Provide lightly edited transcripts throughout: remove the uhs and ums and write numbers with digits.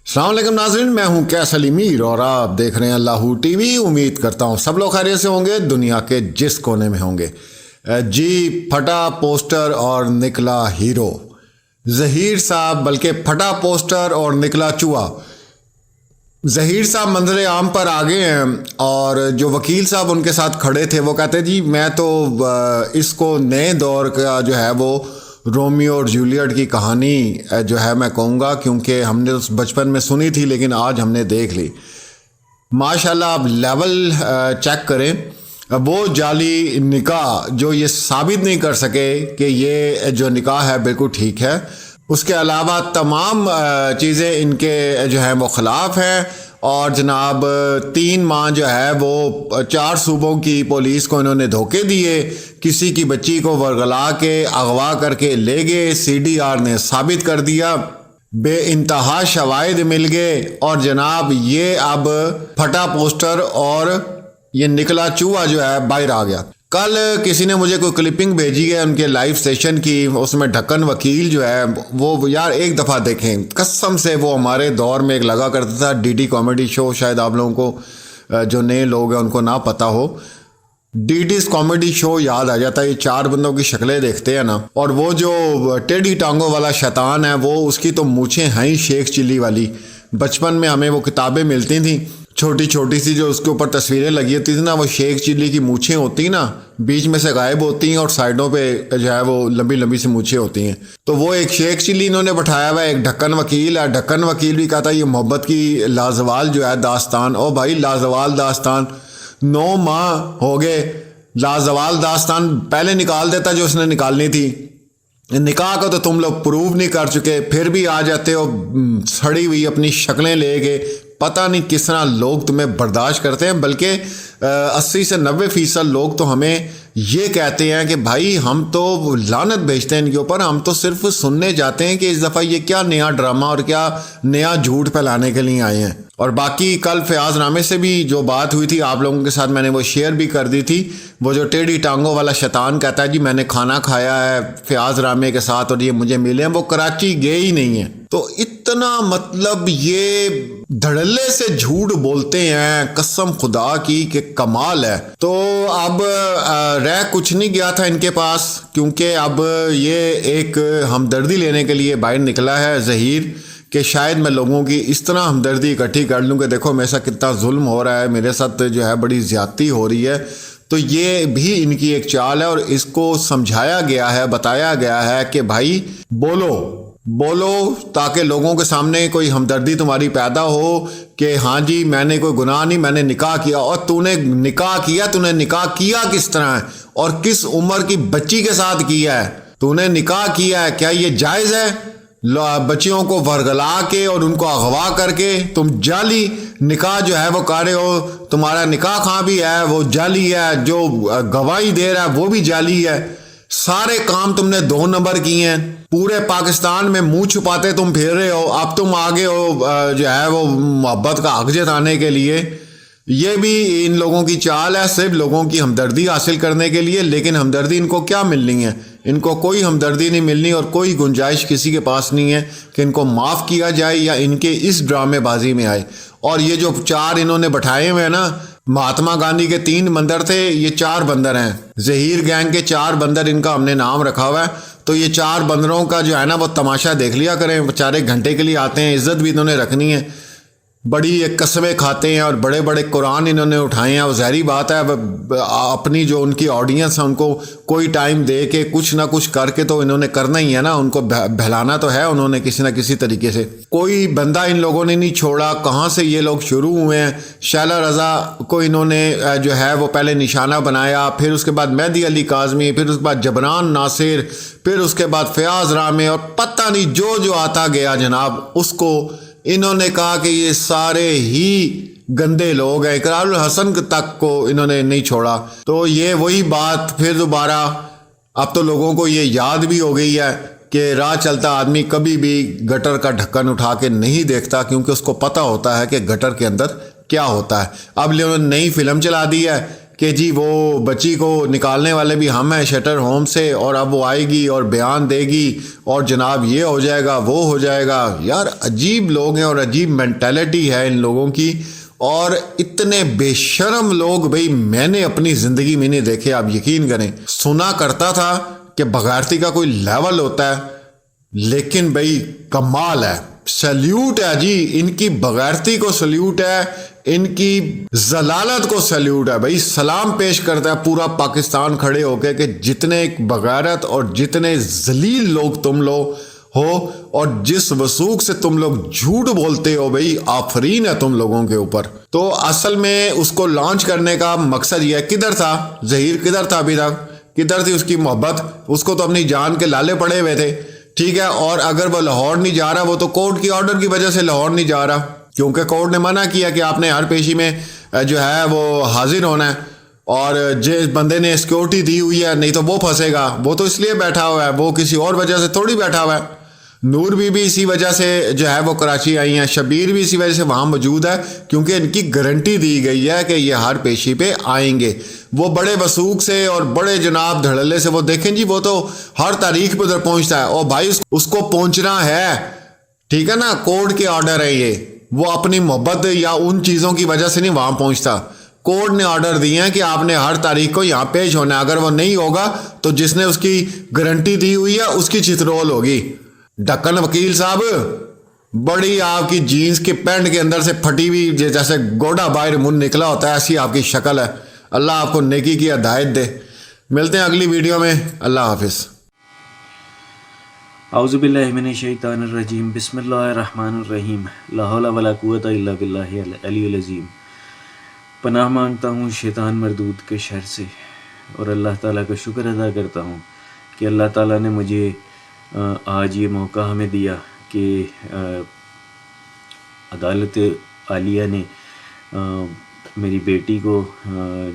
السلام علیکم ناظرین، میں ہوں کیس علی میر اور آپ دیکھ رہے ہیں لاہور ٹی وی۔ امید کرتا ہوں سب لوگ خیریت سے ہوں گے، دنیا کے جس کونے میں ہوں گے۔ جی، پھٹا پوسٹر اور نکلا ہیرو ظہیر صاحب، بلکہ پھٹا پوسٹر اور نکلا چوہا۔ ظہیر صاحب منظر عام پر آگے ہیں اور جو وکیل صاحب ان کے ساتھ کھڑے تھے وہ کہتے جی میں تو اس کو نئے دور کا جو ہے وہ رومیو اور جولیٹ کی کہانی جو ہے میں کہوں گا، کیونکہ ہم نے اس بچپن میں سنی تھی لیکن آج ہم نے دیکھ لی۔ ماشاءاللہ آپ لیول چیک کریں، وہ جعلی نکاح جو یہ ثابت نہیں کر سکے کہ یہ جو نکاح ہے بالکل ٹھیک ہے، اس کے علاوہ تمام چیزیں ان کے جو ہیں وہ خلاف ہیں۔ اور جناب 3 ماہ جو ہے وہ 4 صوبوں کی پولیس کو انہوں نے دھوکے دیے، کسی کی بچی کو ورغلا کے اغوا کر کے لے گئے، CDR نے ثابت کر دیا، بے انتہا شواہد مل گئے، اور جناب یہ اب پھٹا پوسٹر اور یہ نکلا چوہا جو ہے باہر آ گیا۔ کل کسی نے مجھے کوئی کلپنگ بھیجی ہے ان کے لائیو سیشن کی، اس میں ڈھکن وکیل جو ہے وہ یار ایک دفعہ دیکھیں، قسم سے وہ ہمارے دور میں ایک لگا کرتا تھا DD کامیڈی شو، شاید آپ لوگوں کو جو نئے لوگ ہیں ان کو نہ پتہ ہو، DD's کامیڈی شو یاد آ جاتا ہے۔ یہ 4 بندوں کی شکلیں دیکھتے ہیں نا، اور وہ جو ٹیڑھی ٹانگوں والا شیطان ہے وہ اس کی تو مونچھیں ہیں ہی شیخ چلی والی۔ بچپن میں ہمیں وہ کتابیں ملتی تھیں چھوٹی چھوٹی سی، جو اس کے اوپر تصویریں لگی ہوتی تھیں نا، وہ شیخ چلی کی مونچھیں ہوتی ہیں نا، بیچ میں سے غائب ہوتی ہیں اور سائڈوں پہ جو ہے وہ لمبی لمبی سی مونچھیں ہوتی ہیں۔ تو وہ ایک شیخ چلی انہوں نے بٹھایا ہوا ہے، ایک ڈھکن وکیل ہے۔ ڈھکن وکیل بھی کہتا ہے یہ محبت کی لازوال جو ہے داستان، او بھائی لازوال داستان 9 ماہ ہو گئے، لازوال داستان پہلے نکال دیتا جو اس نے نکالنی تھی۔ نکاح کو تو تم لوگ پروو نہیں کر چکے، پھر بھی آ جاتے ہو سڑی ہوئی اپنی شکلیں لے کے۔ پتہ نہیں کس طرح لوگ تمہیں برداشت کرتے ہیں، بلکہ 80 سے 90% لوگ تو ہمیں یہ کہتے ہیں کہ بھائی ہم تو لعنت بھیجتے ہیں ان کے اوپر، ہم تو صرف سننے جاتے ہیں کہ اس دفعہ یہ کیا نیا ڈرامہ اور کیا نیا جھوٹ پھیلانے کے لیے آئے ہیں۔ اور باقی کل فیاض رامے سے بھی جو بات ہوئی تھی آپ لوگوں کے ساتھ میں نے وہ شیئر بھی کر دی تھی، وہ جو ٹیڑھی ٹانگوں والا شیطان کہتا ہے جی میں نے کھانا کھایا ہے فیاض رامے کے ساتھ اور یہ مجھے ملے ہیں، وہ کراچی گئے ہی نہیں ہیں۔ تو اتنا مطلب یہ دھڑلے سے جھوٹ بولتے ہیں قسم خدا کی کہ کمال ہے۔ تو اب رہ کچھ نہیں گیا تھا ان کے پاس، کیونکہ اب یہ ایک ہمدردی لینے کے لیے باہر نکلا ہے ظہیر، کہ شاید میں لوگوں کی اس طرح ہمدردی اکٹھی کر لوں کہ دیکھو میرے ساتھ کتنا ظلم ہو رہا ہے، میرے ساتھ جو ہے بڑی زیادتی ہو رہی ہے۔ تو یہ بھی ان کی ایک چال ہے اور اس کو سمجھایا گیا ہے، بتایا گیا ہے کہ بھائی بولو تاکہ لوگوں کے سامنے کوئی ہمدردی تمہاری پیدا ہو کہ ہاں جی میں نے کوئی گناہ نہیں، میں نے نکاح کیا۔ اور تو نے نکاح کیا کس طرح ہے اور کس عمر کی بچی کے ساتھ کیا ہے؟ تو نے نکاح کیا ہے، کیا یہ جائز ہے؟ بچیوں کو ورغلا کے اور ان کو اغوا کر کے تم جعلی نکاح جو ہے وہ کر رہے ہو، تمہارا نکاح خواہ بھی ہے وہ جعلی ہے، جو گواہی دے رہا ہے وہ بھی جعلی ہے، سارے کام تم نے 2 نمبر کیے ہیں، پورے پاکستان میں منہ چھپاتے تم پھر رہے ہو۔ اب تم آگے ہو جو ہے وہ محبت کا حق جتانے کے لیے۔ یہ بھی ان لوگوں کی چال ہے، صرف لوگوں کی ہمدردی حاصل کرنے کے لیے، لیکن ہمدردی ان کو کیا ملنی ہے؟ ان کو کوئی ہمدردی نہیں ملنی اور کوئی گنجائش کسی کے پاس نہیں ہے کہ ان کو معاف کیا جائے یا ان کے اس ڈرامے بازی میں آئے۔ اور یہ جو 4 انہوں نے بٹھائے ہوئے ہیں نا، مہاتما گاندھی کے 3 بندر تھے، یہ 4 بندر ہیں، ظہیر گینگ کے 4 بندر ان کا ہم نے نام رکھا ہوا ہے۔ تو یہ 4 بندروں کا جو ہے نا وہ تماشا دیکھ لیا کریں، بیچارے گھنٹے کے لیے آتے ہیں، عزت بھی انہوں نے رکھنی ہے، بڑی ایک قسمیں کھاتے ہیں اور بڑے بڑے قرآن انہوں نے اٹھائے ہیں۔ وہ ظاہری بات ہے اپنی جو ان کی آڈینس ہے ان کو کوئی ٹائم دے کے کچھ نہ کچھ کر کے تو انہوں نے کرنا ہی ہے نا، ان کو بہلانا تو ہے انہوں نے کسی نہ کسی طریقے سے۔ کوئی بندہ ان لوگوں نے نہیں چھوڑا، کہاں سے یہ لوگ شروع ہوئے ہیں۔ شیلا رضا کو انہوں نے جو ہے وہ پہلے نشانہ بنایا، پھر اس کے بعد مہدی علی کاظمی، پھر اس کے بعد جبران ناصر، پھر اس کے بعد فیاض رامے، اور پتہ نہیں جو آتا گیا جناب اس کو انہوں نے کہا کہ یہ سارے ہی گندے لوگ ہیں۔ اقرار الحسن تک کو انہوں نے نہیں چھوڑا۔ تو یہ وہی بات پھر دوبارہ، اب تو لوگوں کو یہ یاد بھی ہو گئی ہے کہ راہ چلتا آدمی کبھی بھی گٹر کا ڈھکن اٹھا کے نہیں دیکھتا، کیونکہ اس کو پتہ ہوتا ہے کہ گٹر کے اندر کیا ہوتا ہے۔ اب انہوں نے نئی فلم چلا دی ہے کہ جی وہ بچی کو نکالنے والے بھی ہم ہیں شٹر ہوم سے، اور اب وہ آئے گی اور بیان دے گی اور جناب یہ ہو جائے گا وہ ہو جائے گا. یار عجیب لوگ ہیں اور عجیب مینٹیلٹی ہے ان لوگوں کی، اور اتنے بے شرم لوگ بھئی میں نے اپنی زندگی میں نہیں دیکھے. آپ یقین کریں، سنا کرتا تھا کہ بغیرتی کا کوئی لیول ہوتا ہے، لیکن بھئی کمال ہے، سیلیوٹ ہے جی، ان کی بغیرتی کو سیلیوٹ ہے، ان کی ضلالت کو سیلیوٹ ہے. بھئی سلام پیش کرتا ہے پورا پاکستان کھڑے ہو کے کہ جتنے بغیرت اور جتنے ذلیل لوگ تم لوگ ہو اور جس وثوق سے تم لوگ جھوٹ بولتے ہو، بھئی آفرین ہے تم لوگوں کے اوپر. تو اصل میں اس کو لانچ کرنے کا مقصد یہ ہے. کدھر تھا ظہیر، کدھر تھا ابھی تک، کدھر تھی اس کی محبت؟ اس کو تو اپنی جان کے لالے پڑے ہوئے تھے، ٹھیک ہے. اور اگر وہ لاہور نہیں جا رہا، وہ تو کورٹ کی آرڈر کی وجہ سے لاہور نہیں جا رہا، کیونکہ کورٹ نے منع کیا کہ آپ نے ہر پیشی میں جو ہے وہ حاضر ہونا ہے، اور جس بندے نے سیکورٹی دی ہوئی ہے نہیں تو وہ پھنسے گا. وہ تو اس لیے بیٹھا ہوا ہے، وہ کسی اور وجہ سے تھوڑی بیٹھا ہوا ہے. نور بھی اسی وجہ سے جو ہے وہ کراچی آئی ہیں، شبیر بھی اسی وجہ سے وہاں موجود ہے، کیونکہ ان کی گارنٹی دی گئی ہے کہ یہ ہر پیشی پہ آئیں گے. وہ بڑے وثوق سے اور بڑے جناب دھڑلے سے، وہ دیکھیں جی وہ تو ہر تاریخ پہ ادھر پہنچتا ہے. اور بھائی اس کو پہنچنا ہے، ٹھیک ہے نا، کورٹ کے آرڈر ہے یہ. وہ اپنی محبت یا ان چیزوں کی وجہ سے نہیں وہاں پہنچتا. کورٹ نے آرڈر دیے ہیں کہ آپ نے ہر تاریخ کو یہاں پیش ہونا ہے. اگر وہ نہیں ہوگا تو جس نے اس کی گارنٹی دی ہوئی ہے اس کی چترول ہوگی. ڈکن وکیل صاحب، بڑی آپ کی جینز کی پینٹ کے اندر سے پھٹی ہوئی جیسے گوڑا باہر منہ نکلا ہوتا ہے، ایسی آپ کی شکل ہے. اللہ آپ کو نیکی کی ہدایت دے. ملتے ہیں اگلی ویڈیو میں. اللہ حافظ. اعوذ باللہ من الشیطان الرجیم، بسم اللہ الرحمن الرحیم، لا حول ولا قوت الا باللہ العلی العظیم. پناہ مانگتا ہوں شیطان مردود کے شر سے، اور اللہ تعالیٰ کا شکر ادا کرتا ہوں کہ اللہ تعالیٰ نے مجھے آج یہ موقع ہمیں دیا کہ عدالت عالیہ نے میری بیٹی کو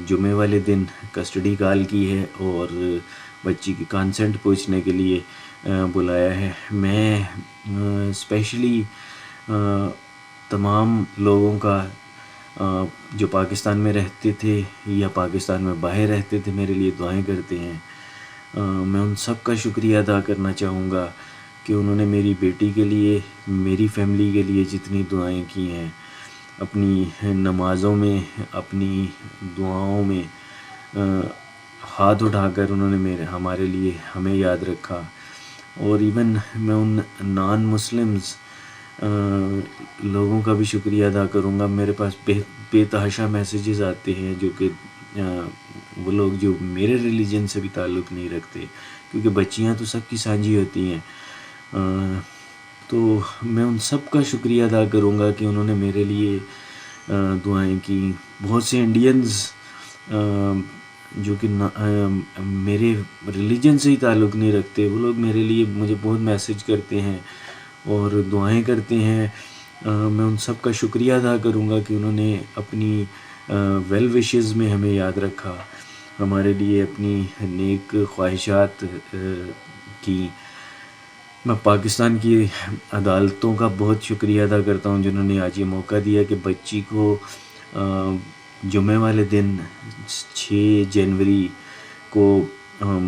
جمعے والے دن کسٹڈی کال کی ہے اور بچی کی کانسنٹ پوچھنے کے لیے بلایا ہے. میں اسپیشلی تمام لوگوں کا جو پاکستان میں رہتے تھے یا پاکستان میں باہر رہتے تھے میرے لیے دعائیں کرتے ہیں، میں ان سب کا شکریہ ادا کرنا چاہوں گا کہ انہوں نے میری بیٹی کے لیے، میری فیملی کے لیے جتنی دعائیں کی ہیں، اپنی نمازوں میں، اپنی دعاؤں میں ہاتھ اٹھا کر انہوں نے ہمارے لیے ہمیں یاد رکھا. اور ایون میں ان نان مسلمز لوگوں کا بھی شکریہ ادا کروں گا. میرے پاس بے تحاشا میسیجز آتے ہیں جو کہ وہ لوگ جو میرے ریلیجن سے بھی تعلق نہیں رکھتے، کیونکہ بچیاں تو سب کی سانجھی ہوتی ہیں. تو میں ان سب کا شکریہ ادا کروں گا کہ انہوں نے میرے لیے دعائیں کی. بہت سے انڈینز جو کہ میرے ریلیجن سے ہی تعلق نہیں رکھتے، وہ لوگ میرے لیے مجھے بہت میسیج کرتے ہیں اور دعائیں کرتے ہیں. میں ان سب کا شکریہ ادا کروں گا کہ انہوں نے اپنی ویل وشز میں ہمیں یاد رکھا، ہمارے لیے اپنی نیک خواہشات کی. میں پاکستان کی عدالتوں کا بہت شکریہ ادا کرتا ہوں جنہوں نے آج یہ موقع دیا کہ بچی کو جمعے والے دن 6 جنوری کو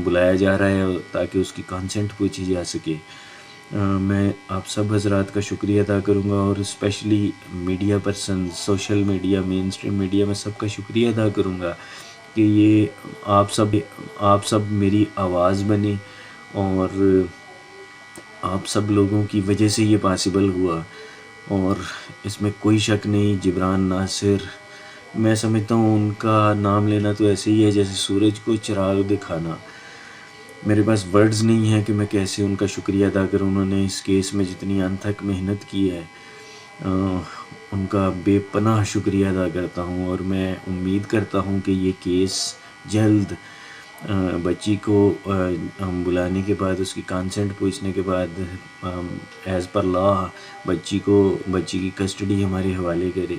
بلایا جا رہا ہے تاکہ اس کی کانسنٹ پوچھی جا سکے. میں آپ سب حضرات کا شکریہ ادا کروں گا، اور especially media person, social media, mainstream media میں سب کا شکریہ ادا کروں گا کہ یہ آپ سب میری آواز بنے، اور آپ سب لوگوں کی وجہ سے یہ پاسبل ہوا. اور اس میں کوئی شک نہیں، جبران ناصر، میں سمجھتا ہوں ان کا نام لینا تو ایسے ہی ہے جیسے سورج کو چراغ دکھانا. میرے پاس ورڈز نہیں ہیں کہ میں کیسے ان کا شکریہ ادا کروں. انہوں نے اس کیس میں جتنی انتھک محنت کی ہے ان کا بے پناہ شکریہ ادا کرتا ہوں. اور میں امید کرتا ہوں کہ یہ کیس جلد بچی کو بلانے کے بعد، اس کی کانسنٹ پوچھنے کے بعد، ایز پر لا بچی کی کسٹڈی ہمارے حوالے کرے،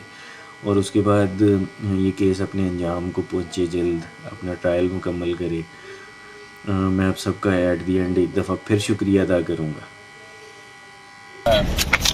اور اس کے بعد یہ کیس اپنے انجام کو پہنچے، جلد اپنا ٹرائل مکمل کرے. میں آپ سب کا ایٹ دی اینڈ ایک دفعہ پھر شکریہ ادا کروں گا.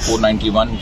491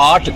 8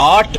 8